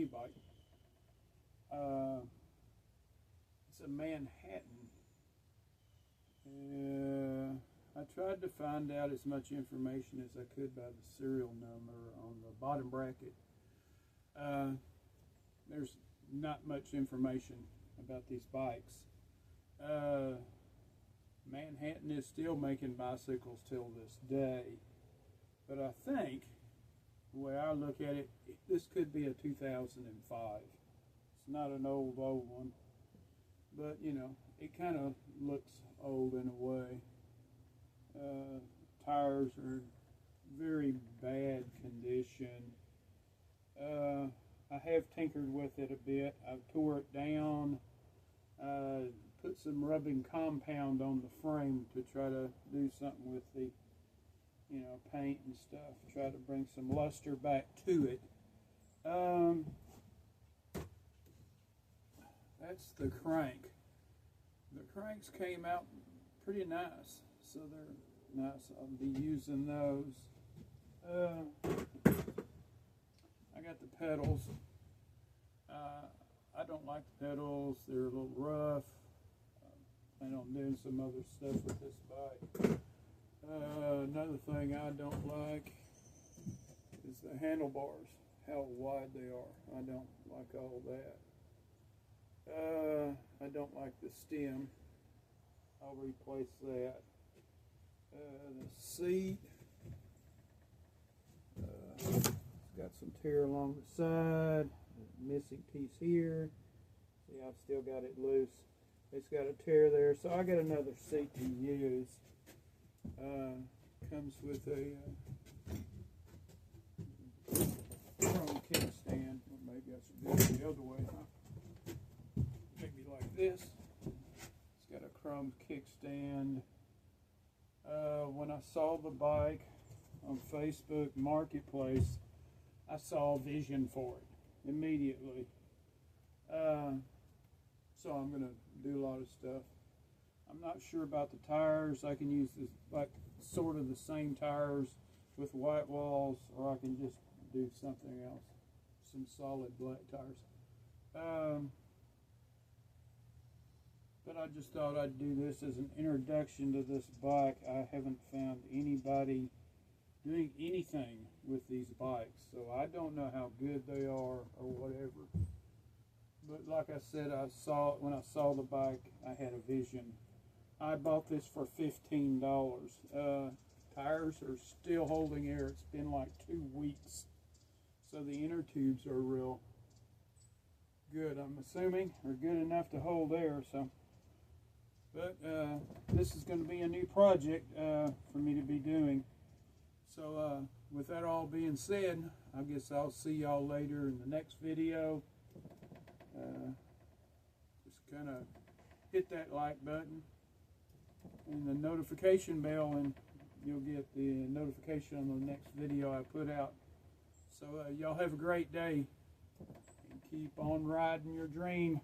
skinny bike. It's a Manhattan. I tried to find out as much information as I could by the serial number on the bottom bracket. There's not much information about these bikes. Manhattan is still making bicycles till this day, but I think the way I look at it, this could be a 2005. It's not an old one, but you know, it kind of looks old in a way. Tires are very bad condition. I have tinkered with it a bit. I've tore it down, put some rubbing compound on the frame to try to do something with the, you know, paint and stuff. Try to bring some luster back to it. That's the crank. The cranks came out pretty nice, so they're nice. I'll be using those. I got the pedals. I don't like the pedals. They're a little rough. I plan on doing some other stuff with this bike. Another thing I don't like is the handlebars, how wide they are. I don't like all that. I don't like the stem. I'll replace that. The seat, it's got some tear along the side, missing piece here. See, I've still got it loose. It's got a tear there, so I got another seat to use. Comes with a chrome kickstand. Well, maybe I should do it the other way, huh? Maybe like this. It's got a chrome kickstand. When I saw the bike on Facebook Marketplace, I saw a vision for it immediately. So I'm going to do a lot of stuff. I'm not sure about the tires. I can use this, like sort of the same tires with white walls, or I can just do something else, some solid black tires. But I just thought I'd do this as an introduction to this bike. I haven't found anybody doing anything with these bikes, so I don't know how good they are or whatever. But like I said, when I saw the bike, I had a vision. I bought this for $15. Tires are still holding air. It's been like 2 weeks, so the inner tubes are real good, I'm assuming, or good enough to hold air. So. But this is going to be a new project for me to be doing. So with that all being said, I guess I'll see y'all later in the next video. Just kind of hit that like button and the notification bell, and you'll get the notification on the next video I put out. So y'all have a great day and keep on riding your dream.